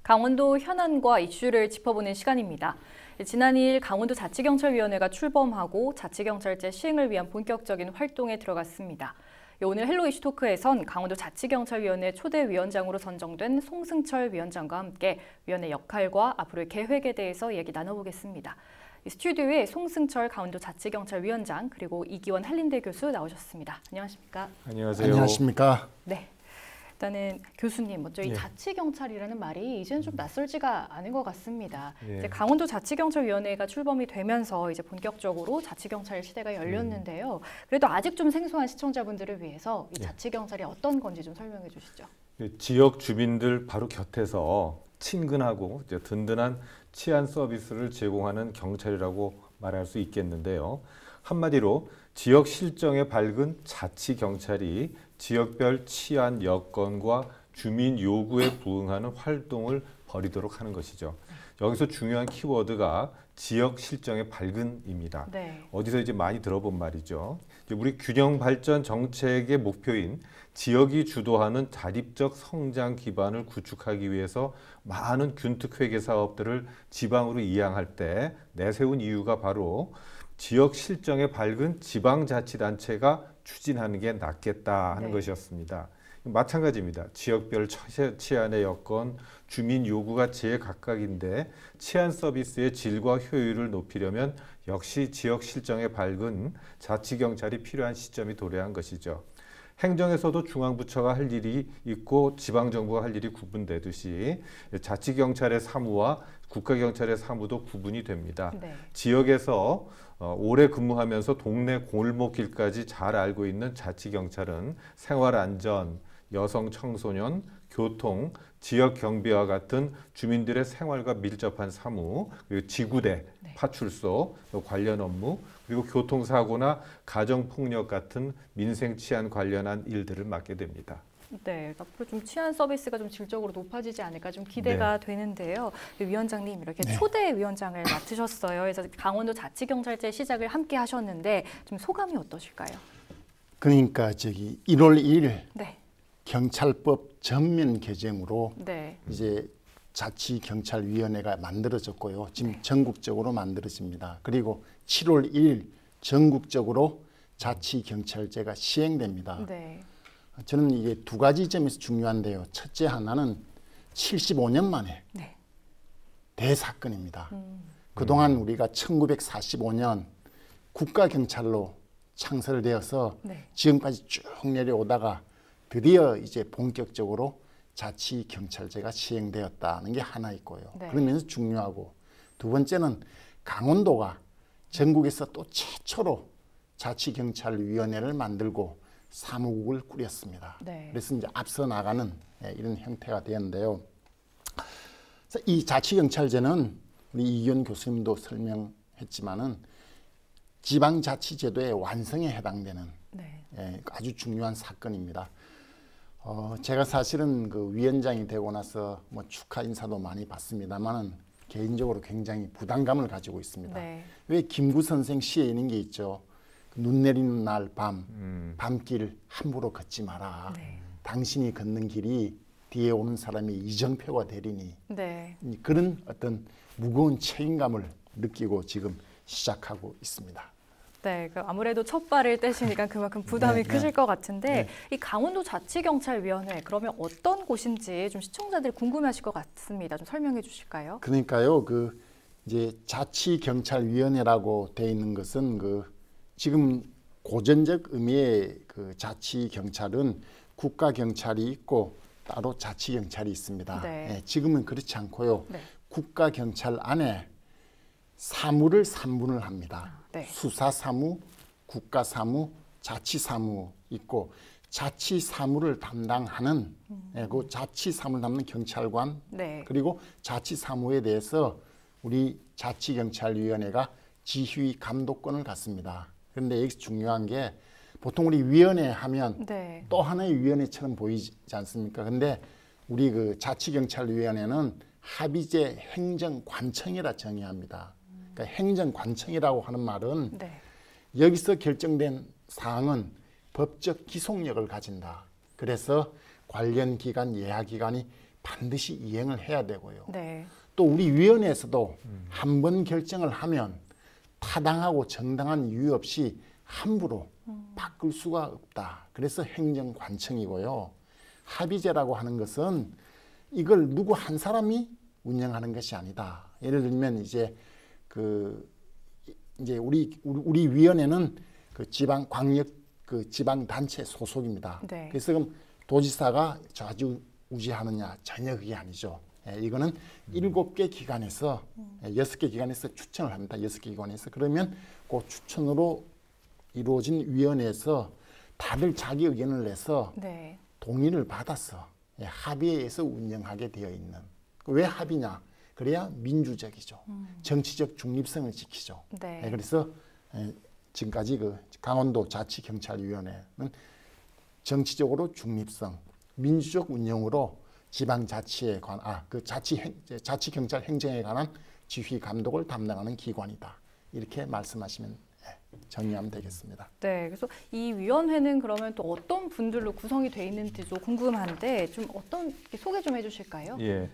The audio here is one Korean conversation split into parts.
강원도 현안과 이슈를 짚어보는 시간입니다. 지난 2일 강원도자치경찰위원회가 출범하고 자치경찰제 시행을 위한 본격적인 활동에 들어갔습니다. 오늘 헬로 이슈 토크에선 강원도자치경찰위원회 초대 위원장으로 선정된 송승철 위원장과 함께 위원회 역할과 앞으로의 계획에 대해서 얘기 나눠보겠습니다. 스튜디오에 송승철 강원도자치경찰위원장 그리고 이기원 한림대 교수 나오셨습니다. 안녕하십니까? 안녕하세요. 안녕하십니까? 네. 일단은 교수님 먼저 이 자치경찰이라는 말이 이제는 좀 낯설지가 않은 것 같습니다. 이제 강원도자치경찰위원회가 출범이 되면서 이제 본격적으로 자치경찰 시대가 열렸는데요. 그래도 아직 좀 생소한 시청자분들을 위해서 이 자치경찰이 어떤 건지 좀 설명해 주시죠. 지역 주민들 바로 곁에서 친근하고 이제 든든한 치안 서비스를 제공하는 경찰이라고 말할 수 있겠는데요. 한마디로 지역 실정에 밝은 자치경찰이 지역별 치안 여건과 주민 요구에 부응하는 활동을 벌이도록 하는 것이죠. 여기서 중요한 키워드가 지역 실정의 밝은입니다. 어디서 이제 많이 들어본 말이죠. 우리 균형 발전 정책의 목표인 지역이 주도하는 자립적 성장 기반을 구축하기 위해서 많은 균특회계 사업들을 지방으로 이양할 때 내세운 이유가 바로 지역 실정에 밝은 지방자치단체가 추진하는 게 낫겠다 하는 것이었습니다. 마찬가지입니다. 지역별 치안의 여건, 주민 요구가 제각각인데 치안 서비스의 질과 효율을 높이려면 역시 지역 실정에 밝은 자치경찰이 필요한 시점이 도래한 것이죠. 행정에서도 중앙부처가 할 일이 있고 지방정부가 할 일이 구분되듯이 자치경찰의 사무와 국가경찰의 사무도 구분이 됩니다. 지역에서 오래 근무하면서 동네 골목길까지 잘 알고 있는 자치경찰은 생활안전, 여성 청소년, 교통, 지역 경비와 같은 주민들의 생활과 밀접한 사무, 그리고 지구대, 파출소, 관련 업무, 그리고 교통사고나 가정폭력 같은 민생 치안 관련한 일들을 맡게 됩니다. 네, 앞으로 좀 치안 서비스가 좀 질적으로 높아지지 않을까 좀 기대가 되는데요. 위원장님 이렇게 초대 위원장을 맡으셨어요. 그래서 강원도 자치경찰제 시작을 함께 하셨는데 좀 소감이 어떠실까요? 그러니까 1월 1일 경찰법 전면 개정으로 이제 자치경찰위원회가 만들어졌고요. 지금 전국적으로 만들어집니다. 그리고 7월 1일 전국적으로 자치경찰제가 시행됩니다. 저는 이게 두 가지 점에서 중요한데요. 첫째 하나는 75년 만에 대사건입니다. 그동안 우리가 1945년 국가경찰로 창설되어서 지금까지 쭉 내려오다가 드디어 이제 본격적으로 자치경찰제가 시행되었다는 게 하나 있고요. 그러면서 중요하고 두 번째는 강원도가 전국에서 또 최초로 자치경찰위원회를 만들고 사무국을 꾸렸습니다. 그래서 이제 앞서 나가는 이런 형태가 되었는데요. 이 자치경찰제는 우리 이기원 교수님도 설명했지만은 지방자치제도의 완성에 해당되는 아주 중요한 사건입니다. 제가 사실은 그 위원장이 되고 나서 뭐 축하 인사도 많이 받습니다만은 개인적으로 굉장히 부담감을 가지고 있습니다. 왜 김구 선생 시에 있는 게 있죠. 눈 내리는 날 밤길 함부로 걷지 마라. 당신이 걷는 길이 뒤에 오는 사람이 이정표가 되리니. 그런 어떤 무거운 책임감을 느끼고 지금 시작하고 있습니다. 아무래도 첫 발을 떼시니까 그만큼 부담이 크실 것 같은데 이 강원도 자치경찰위원회 그러면 어떤 곳인지 좀 시청자들이 궁금해하실 것 같습니다. 좀 설명해 주실까요? 그러니까요. 그 이제 자치경찰위원회라고 돼 있는 것은 지금 고전적 의미의 그 자치경찰은 국가경찰이 있고 따로 자치경찰이 있습니다. 지금은 그렇지 않고요. 국가경찰 안에 사무를 3분을 합니다. 수사사무, 국가사무, 자치사무 있고 자치사무를 담당하는 그 자치사무를 담는 경찰관 그리고 자치사무에 대해서 우리 자치경찰위원회가 지휘 감독권을 갖습니다. 그런데 여기서 중요한 게 보통 우리 위원회 하면 또 하나의 위원회처럼 보이지 않습니까? 근데 우리 그 자치경찰위원회는 합의제 행정관청이라 정의합니다. 그러니까 행정관청이라고 하는 말은 여기서 결정된 사항은 법적 기속력을 가진다. 그래서 관련 기관, 예하기관이 반드시 이행을 해야 되고요. 네. 또 우리 위원회에서도 한 번 결정을 하면 타당하고 정당한 이유 없이 함부로 바꿀 수가 없다. 그래서 행정관청이고요. 합의제라고 하는 것은 이걸 누구 한 사람이 운영하는 것이 아니다. 예를 들면 이제 우리 위원회는 그 지방 광역 그 지방 단체 소속입니다. 네. 그래서 그럼 도지사가 좌지우지하느냐 전혀 그게 아니죠. 이거는 7개 기관에서 6개 기관에서 추천을 합니다. 6개 기관에서 그러면 그 추천으로 이루어진 위원회에서 다들 자기 의견을 내서 네. 동의를 받아서 합의에 의해서 운영하게 되어 있는. 왜 합의냐? 그래야 민주적이죠. 정치적 중립성을 지키죠. 네. 그래서 지금까지 그 강원도 자치경찰위원회는 정치적으로 중립성, 민주적 운영으로 지방자치에 그 자치경찰 행정에 관한 지휘 감독을 담당하는 기관이다. 이렇게 말씀하시면 정리하면 되겠습니다. 네, 그래서 이 위원회는 그러면 또 어떤 분들로 구성이 돼 있는지도 궁금한데 좀 어떤 소개 좀 해주실까요? 예,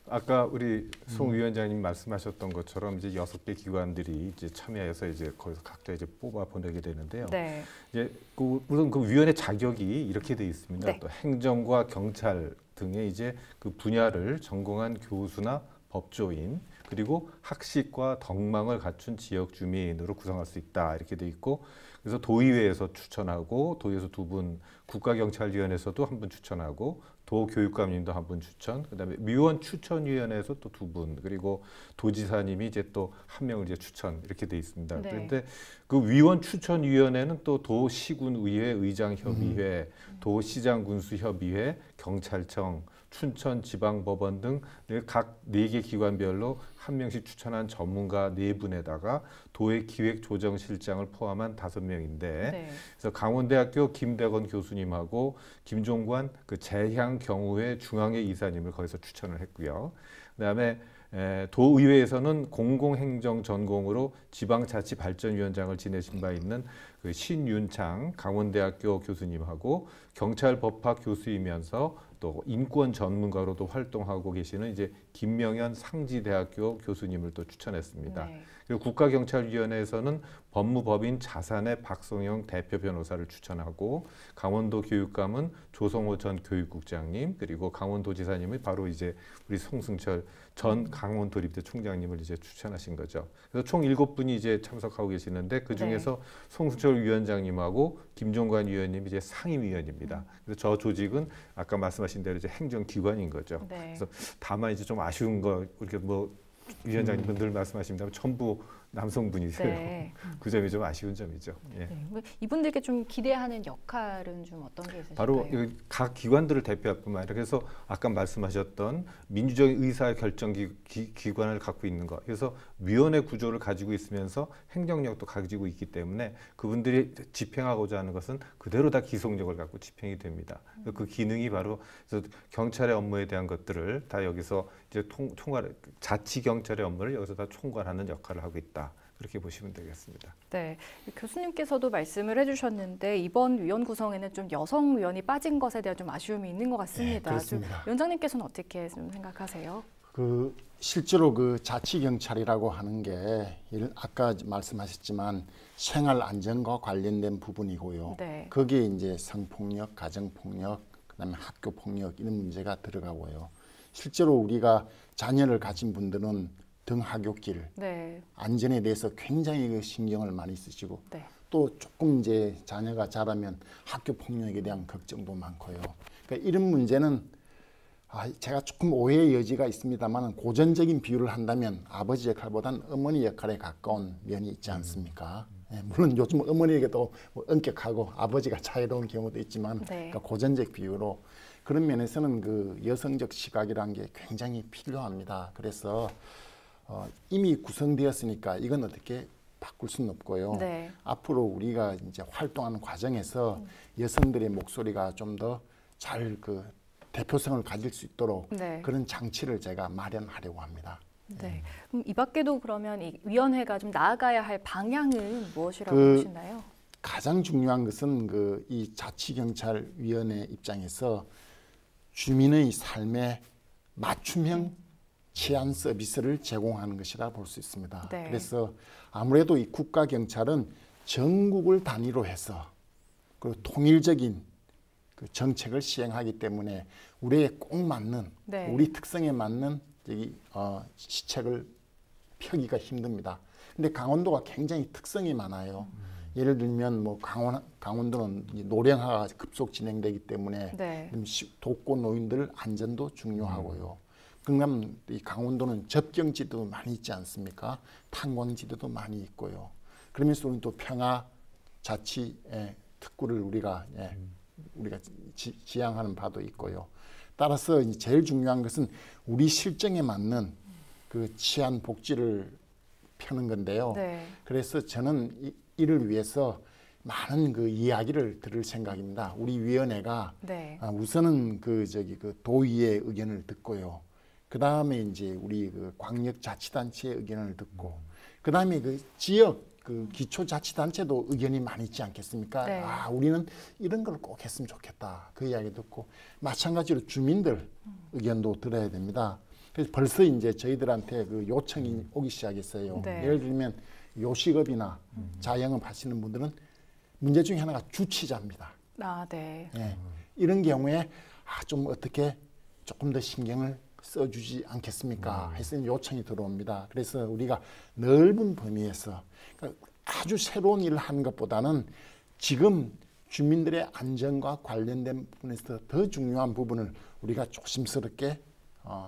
아까 우리 송 위원장님 말씀하셨던 것처럼 이제 6개 기관들이 이제 참여해서 이제 거기서 각자 이제 뽑아 보내게 되는데요. 네. 이제 우선 그 위원회 자격이 이렇게 돼 있습니다. 네. 또 행정과 경찰 등의 이제 그 분야를 전공한 교수나 법조인 그리고 학식과 덕망을 갖춘 지역 주민으로 구성할 수 있다 이렇게 돼 있고 그래서 도의회에서 추천하고 도의회에서 2분, 국가경찰위원회에서도 1분 추천하고 도교육감님도 1분 추천, 그다음에 위원 추천위원회에서 또 2분 그리고 도지사님이 이제 또 1명을 이제 추천 이렇게 돼 있습니다. 네. 그런데 그 위원 추천위원회는 또 도시군의회 의장협의회, 도시장군수협의회, 경찰청, 춘천지방법원 등 각 4개 기관별로 1명씩 추천한 전문가 4분에다가 도의 기획조정실장을 포함한 5명인데 네. 그래서 강원대학교 김대건 교수님하고 김종관 그 재향경우회 중앙회 이사님을 거기서 추천을 했고요. 그다음에 도의회에서는 공공행정 전공으로 지방자치발전위원장을 지내신 바 있는 그 신윤창 강원대학교 교수님하고 경찰법학 교수이면서 또 인권 전문가로도 활동하고 계시는 이제 김명현 상지대학교 교수님을 또 추천했습니다. 네. 그리고 국가경찰위원회에서는 법무법인 자산의 박성영 대표 변호사를 추천하고 강원도 교육감은 조성호 전 교육국장님 그리고 강원도지사님이 바로 이제 우리 송승철 전 강원도립대 총장님을 이제 추천하신 거죠. 그래서 총 7분이 이제 참석하고 계시는데 그 중에서 네. 송승철 위원장님하고 김종관 위원님이 이제 상임위원입니다. 그래서 저 조직은 아까 말씀하신 대로 이제 행정기관인 거죠. 네. 그래서 다만 이제 좀 아쉬운 거 이렇게 뭐 위원장님은 늘 말씀하십니다만 전부 남성분이세요. 네. 그 점이 좀 아쉬운 점이죠. 예. 네. 이분들께 좀 기대하는 역할은 좀 어떤 게 있으실까요? 바로 각 기관들을 대표할 뿐만 아니라 그래서 아까 말씀하셨던 민주적인 의사결정기관을 갖고 있는 것. 그래서 위원회 구조를 가지고 있으면서 행정력도 가지고 있기 때문에 그분들이 집행하고자 하는 것은 그대로 다 기속력을 갖고 집행이 됩니다. 그 기능이 바로 그래서 경찰의 업무에 대한 것들을 다 여기서 이제 자치경찰의 업무를 여기서 다 총괄하는 역할을 하고 있다. 그렇게 보시면 되겠습니다. 네, 교수님께서도 말씀을 해주셨는데 이번 위원 구성에는 좀 여성 위원이 빠진 것에 대한 좀 아쉬움이 있는 것 같습니다. 네, 그렇습니다. 위원장님께서는 어떻게 좀 생각하세요? 실제로 그 자치경찰이라고 하는 게 아까 말씀하셨지만 생활 안전과 관련된 부분이고요. 네. 거기에 이제 성폭력, 가정폭력, 그다음에 학교폭력 이런 문제가 들어가고요. 실제로 우리가 자녀를 가진 분들은 등하굣길 네. 안전에 대해서 굉장히 신경을 많이 쓰시고 네. 또 조금 이제 자녀가 자라면 학교 폭력에 대한 걱정도 많고요. 그러니까 이런 문제는 제가 조금 오해의 여지가 있습니다만 고전적인 비유를 한다면 아버지 역할보다는 어머니 역할에 가까운 면이 있지 않습니까? 물론 요즘 어머니에게도 엄격하고 아버지가 자유로운 경우도 있지만 네. 그러니까 고전적 비유로 그런 면에서는 그 여성적 시각이라는 게 굉장히 필요합니다. 그래서 이미 구성되었으니까 이건 어떻게 바꿀 수는 없고요. 네. 앞으로 우리가 이제 활동하는 과정에서 여성들의 목소리가 좀 더 잘 그 대표성을 가질 수 있도록 네. 그런 장치를 제가 마련하려고 합니다. 네. 그럼 이 밖에도 그러면 이 위원회가 좀 나아가야 할 방향은 무엇이라고 보시나요? 가장 중요한 것은 이 자치경찰위원회 입장에서 주민의 삶에 맞춤형 치안 서비스를 제공하는 것이라 볼 수 있습니다. 네. 그래서 아무래도 이 국가경찰은 전국을 단위로 해서 그 통일적인 그 정책을 시행하기 때문에 우리에 꼭 맞는 네. 우리 특성에 맞는 시책을 펴기가 힘듭니다. 근데 강원도가 굉장히 특성이 많아요. 예를 들면 뭐 강원도는 노령화가 급속 진행되기 때문에 네. 독거 노인들 안전도 중요하고요. 그럼 이 강원도는 접경지대도 많이 있지 않습니까? 탄광지대도 많이 있고요. 그러면서 우리는 또 평화 자치 특구를 우리가 지향하는 바도 있고요. 따라서 제일 중요한 것은 우리 실정에 맞는 그 치안 복지를 펴는 건데요. 네. 그래서 저는 이를 위해서 많은 그 이야기를 들을 생각입니다. 우리 위원회가 네. 우선은 그 도의의 의견을 듣고요. 그 다음에 이제 우리 그 광역자치단체의 의견을 듣고, 그 다음에 그 지역 그 기초자치단체도 의견이 많이 있지 않겠습니까? 네. 우리는 이런 걸 꼭 했으면 좋겠다. 그 이야기 듣고, 마찬가지로 주민들 의견도 들어야 됩니다. 그래서 벌써 이제 저희들한테 그 요청이 오기 시작했어요. 네. 예를 들면 요식업이나 자영업 하시는 분들은 문제 중에 하나가 주치자입니다. 네. 예. 이런 경우에 좀 어떻게 조금 더 신경을 써주지 않겠습니까? 해서 요청이 들어옵니다. 그래서 우리가 넓은 범위에서 그러니까 아주 새로운 일을 하는 것보다는 지금 주민들의 안전과 관련된 부분에서 더 중요한 부분을 우리가 조심스럽게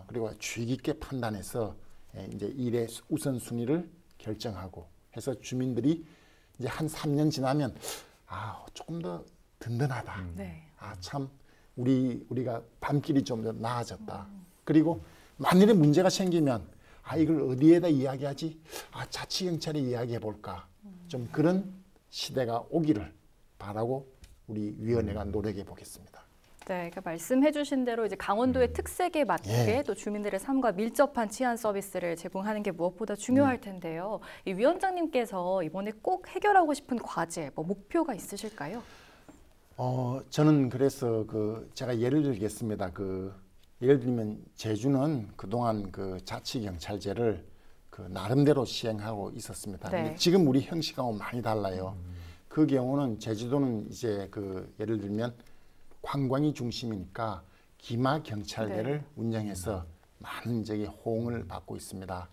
그리고 주의 깊게 판단해서 이제 일의 우선순위를 결정하고 해서 주민들이 이제 한 3년 지나면 조금 더 든든하다. 네. 참 우리가 밤길이 좀 더 나아졌다. 그리고 만일에 문제가 생기면 이걸 어디에다 이야기하지? 자치경찰에 이야기해 볼까? 좀 그런 시대가 오기를 바라고 우리 위원회가 노력해 보겠습니다. 네, 그러니까 말씀해주신 대로 이제 강원도의 특색에 맞게 또 주민들의 삶과 밀접한 치안 서비스를 제공하는 게 무엇보다 중요할 텐데요. 이 위원장님께서 이번에 꼭 해결하고 싶은 과제, 목표가 있으실까요? 저는 그래서 제가 예를 들겠습니다. 예를 들면 제주는 그동안 그 자치경찰제를 나름대로 시행하고 있었습니다. 네. 근데 지금 우리 형식하고 많이 달라요. 그 경우는 제주도는 이제 예를 들면 관광이 중심이니까 기마경찰대를 네. 운영해서 많은 호응을 받고 있습니다.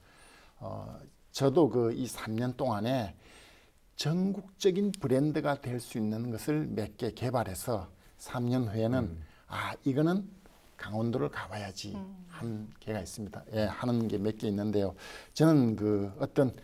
저도 이 3년 동안에 전국적인 브랜드가 될 수 있는 것을 몇 개 개발해서 3년 후에는 이거는 강원도를 가봐야지 한 개가 있습니다. 하는 게 몇 개 있는데요. 저는 어떤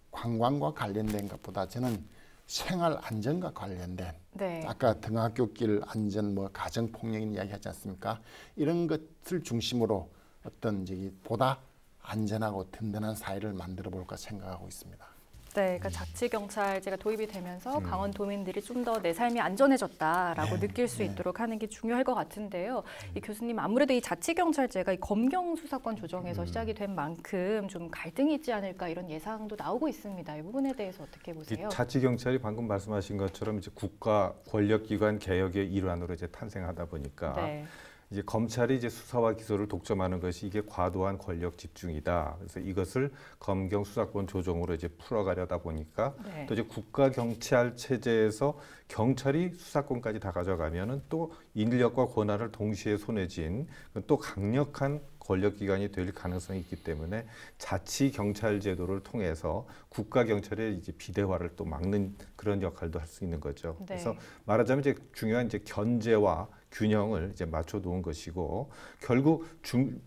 관광과 관련된 것보다 저는 생활 안전과 관련된 네. 아까 등하굣길 안전, 가정 폭력인 이야기하지 않습니까? 이런 것을 중심으로 어떤 보다 안전하고 든든한 사회를 만들어 볼까 생각하고 있습니다. 네, 그러니까 자치경찰제가 도입이 되면서 강원도민들이 좀 더 내 삶이 안전해졌다라고 느낄 수 있도록 하는 게 중요할 것 같은데요. 이 교수님, 아무래도 이 자치경찰제가 이 검경 수사권 조정에서 시작이 된 만큼 좀 갈등이 있지 않을까 이런 예상도 나오고 있습니다. 이 부분에 대해서 어떻게 보세요? 자치경찰이 방금 말씀하신 것처럼 이제 국가 권력기관 개혁의 일환으로 이제 탄생하다 보니까 네. 이제 검찰이 이제 수사와 기소를 독점하는 것이 이게 과도한 권력 집중이다. 그래서 이것을 검경 수사권 조정으로 이제 풀어가려다 보니까 네. 또 이제 국가 경찰 체제에서 경찰이 수사권까지 다 가져가면은 또 인력과 권한을 동시에 손에 쥔 또 강력한 권력기관이 될 가능성이 있기 때문에 자치경찰 제도를 통해서 국가경찰의 이제 비대화를 또 막는 그런 역할도 할 수 있는 거죠. 네. 그래서 말하자면 이제 중요한 이제 견제와 균형을 이제 맞춰 놓은 것이고 결국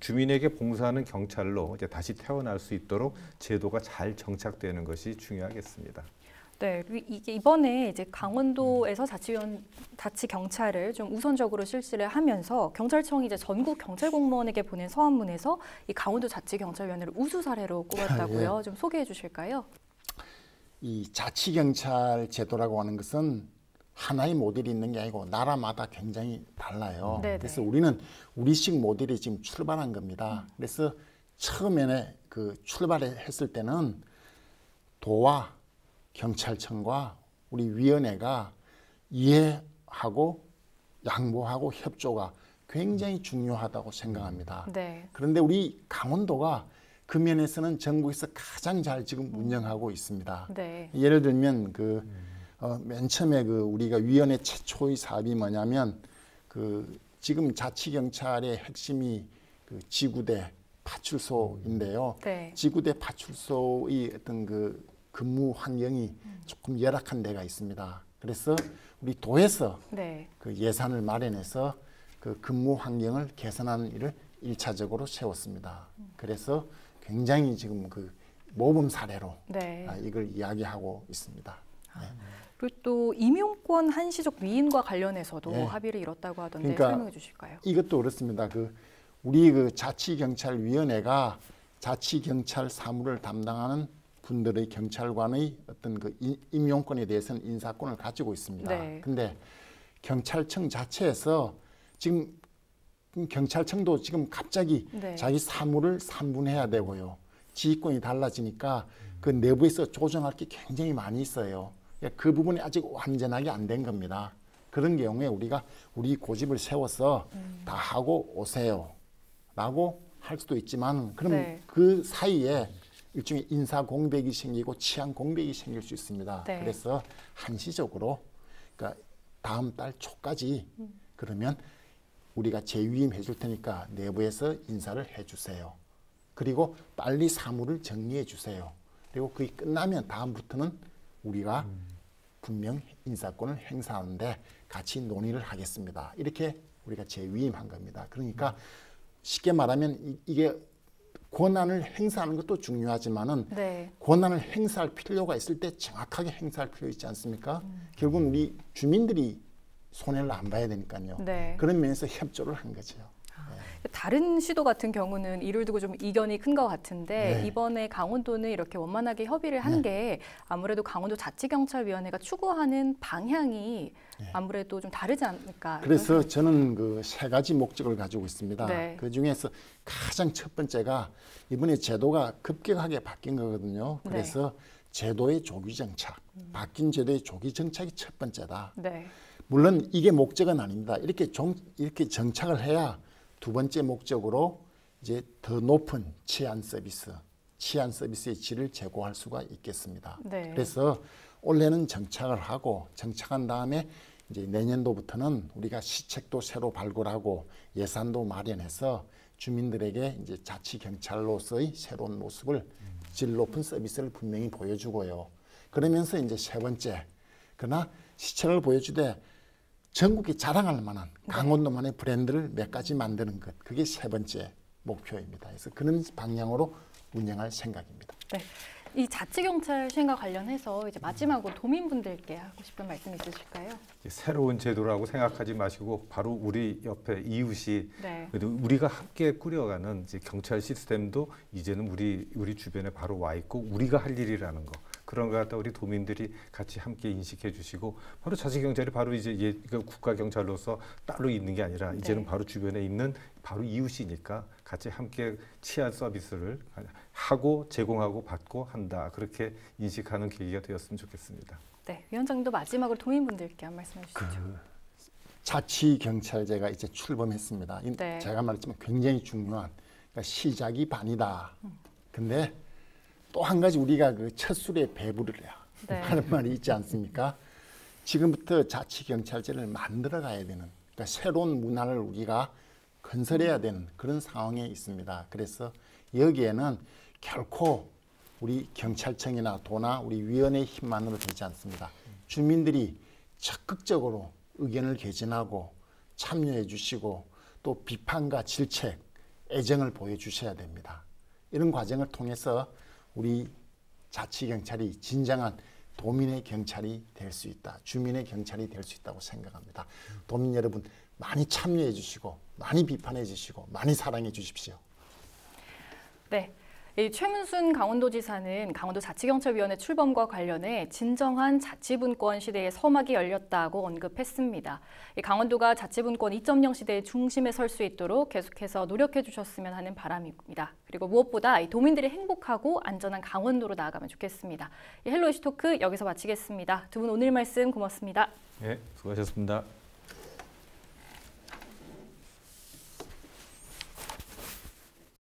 주민에게 봉사하는 경찰로 이제 다시 태어날 수 있도록 제도가 잘 정착되는 것이 중요하겠습니다. 네, 이게 이번에 이제 강원도에서 자치경찰을 좀 우선적으로 실시를 하면서 경찰청이 이제 전국 경찰 공무원에게 보낸 서한문에서 이 강원도 자치경찰위원회를 우수 사례로 꼽았다고요. 좀 소개해 주실까요? 이 자치경찰 제도라고 하는 것은 하나의 모델이 있는 게 아니고 나라마다 굉장히 달라요. 네네. 그래서 우리는 우리식 모델이 지금 출발한 겁니다. 그래서 처음에 출발했을 때는 도와 경찰청과 우리 위원회가 이해하고 양보하고 협조가 굉장히 중요하다고 생각합니다. 네. 그런데 우리 강원도가 그 면에서는 전국에서 가장 잘 지금 운영하고 있습니다. 네. 예를 들면 맨 처음에 우리가 위원회 최초의 사업이 뭐냐면 지금 자치경찰의 핵심이 지구대 파출소인데요. 네. 지구대 파출소의 어떤 근무 환경이 조금 열악한 데가 있습니다. 그래서 우리 도에서 네. 예산을 마련해서 근무 환경을 개선하는 일을 1차적으로 세웠습니다. 그래서 굉장히 지금 모범 사례로 네. 이걸 이야기하고 있습니다. 네. 그리고 또 임용권 한시적 위임과 관련해서도 네. 합의를 이뤘다고 하던데 그러니까 설명해 주실까요? 이것도 그렇습니다. 우리 자치경찰위원회가 자치경찰 사무를 담당하는 분들의 경찰관의 어떤 임용권에 대해서는 인사권을 가지고 있습니다. 네. 근데 경찰청 자체에서 지금 경찰청도 지금 갑자기 네. 자기 사무를 3분해야 되고요. 지휘권이 달라지니까 그 내부에서 조정할 게 굉장히 많이 있어요. 그 부분이 아직 완전하게 안 된 겁니다. 그런 경우에 우리가 우리 고집을 세워서 다 하고 오세요 라고 할 수도 있지만 그럼 네. 그 사이에 일종의 인사 공백이 생기고 치안 공백이 생길 수 있습니다. 네. 그래서 한시적으로 그러니까 다음 달 초까지 그러면 우리가 재위임해 줄 테니까 내부에서 인사를 해 주세요. 그리고 빨리 사무를 정리해 주세요. 그리고 그게 끝나면 다음부터는 우리가 분명 인사권을 행사하는데 같이 논의를 하겠습니다. 이렇게 우리가 재위임한 겁니다. 그러니까 쉽게 말하면 이게 권한을 행사하는 것도 중요하지만은 네. 권한을 행사할 필요가 있을 때 정확하게 행사할 필요 있지 않습니까? 결국은 우리 주민들이 손해를 안 봐야 되니까요. 네. 그런 면에서 협조를 한 거죠. 다른 시도 같은 경우는 이를 두고 좀 이견이 큰 것 같은데 네. 이번에 강원도는 이렇게 원만하게 협의를 한 게 아무래도 강원도 자치경찰위원회가 추구하는 방향이 아무래도 좀 다르지 않을까. 그래서 저는 세 가지 목적을 가지고 있습니다. 네. 그 중에서 가장 첫 번째가 이번에 제도가 급격하게 바뀐 거거든요. 그래서 제도의 조기 정착, 바뀐 제도의 조기 정착이 첫 번째다. 네. 물론 이게 목적은 아닙니다. 이렇게 정착을 해야 두 번째 목적으로 이제 더 높은 치안 서비스의 질을 제고할 수가 있겠습니다. 네. 그래서 올해는 정착을 하고 정착한 다음에 이제 내년도부터는 우리가 시책도 새로 발굴하고 예산도 마련해서 주민들에게 이제 자치경찰로서의 새로운 모습을 질 높은 서비스를 분명히 보여주고요. 그러면서 이제 세 번째, 그러나 시책을 보여주되 전국에 자랑할 만한 강원도만의 브랜드를 몇 가지 만드는 것, 그게 세 번째 목표입니다. 그래서 그런 방향으로 운영할 생각입니다. 네. 이 자치경찰 시행과 관련해서 이제 마지막으로 도민분들께 하고 싶은 말씀 있으실까요? 새로운 제도라고 생각하지 마시고 바로 우리 옆에 이웃이 네. 우리가 함께 꾸려가는 이제 경찰 시스템도 이제는 우리 주변에 바로 와 있고 우리가 할 일이라는 거. 그런 것 갖다 우리 도민들이 같이 함께 인식해 주시고 바로 자치경찰이 바로 이제 국가경찰로서 따로 있는 게 아니라 이제는 바로 주변에 있는 바로 이웃이니까 같이 함께 치안 서비스를 하고 제공하고 받고 한다. 그렇게 인식하는 계기가 되었으면 좋겠습니다. 네, 위원장님도 마지막으로 도민분들께 한 말씀 해주시죠. 자치경찰제가 이제 출범했습니다. 네. 제가 말했지만 굉장히 중요한 그러니까 시작이 반이다. 근데 또 한 가지 우리가 첫 술에 배부를 해야 하는 말이 있지 않습니까? 지금부터 자치경찰제를 만들어 가야 되는 그러니까 새로운 문화를 우리가 건설해야 되는 그런 상황에 있습니다. 그래서 여기에는 결코 우리 경찰청이나 도나 우리 위원회 힘만으로 되지 않습니다. 주민들이 적극적으로 의견을 개진하고 참여해 주시고 또 비판과 질책, 애정을 보여주셔야 됩니다. 이런 과정을 통해서 우리 자치경찰이 진정한 도민의 경찰이 될 수 있다. 주민의 경찰이 될 수 있다고 생각합니다. 도민 여러분 많이 참여해 주시고 많이 비판해 주시고 많이 사랑해 주십시오. 네. 이 최문순 강원도지사는 강원도 자치경찰위원회 출범과 관련해 진정한 자치분권 시대의 서막이 열렸다고 언급했습니다. 이 강원도가 자치분권 2.0 시대의 중심에 설 수 있도록 계속해서 노력해 주셨으면 하는 바람입니다. 그리고 무엇보다 이 도민들이 행복하고 안전한 강원도로 나아가면 좋겠습니다. 이 헬로 이슈 토크 여기서 마치겠습니다. 두 분 오늘 말씀 고맙습니다. 네, 수고하셨습니다.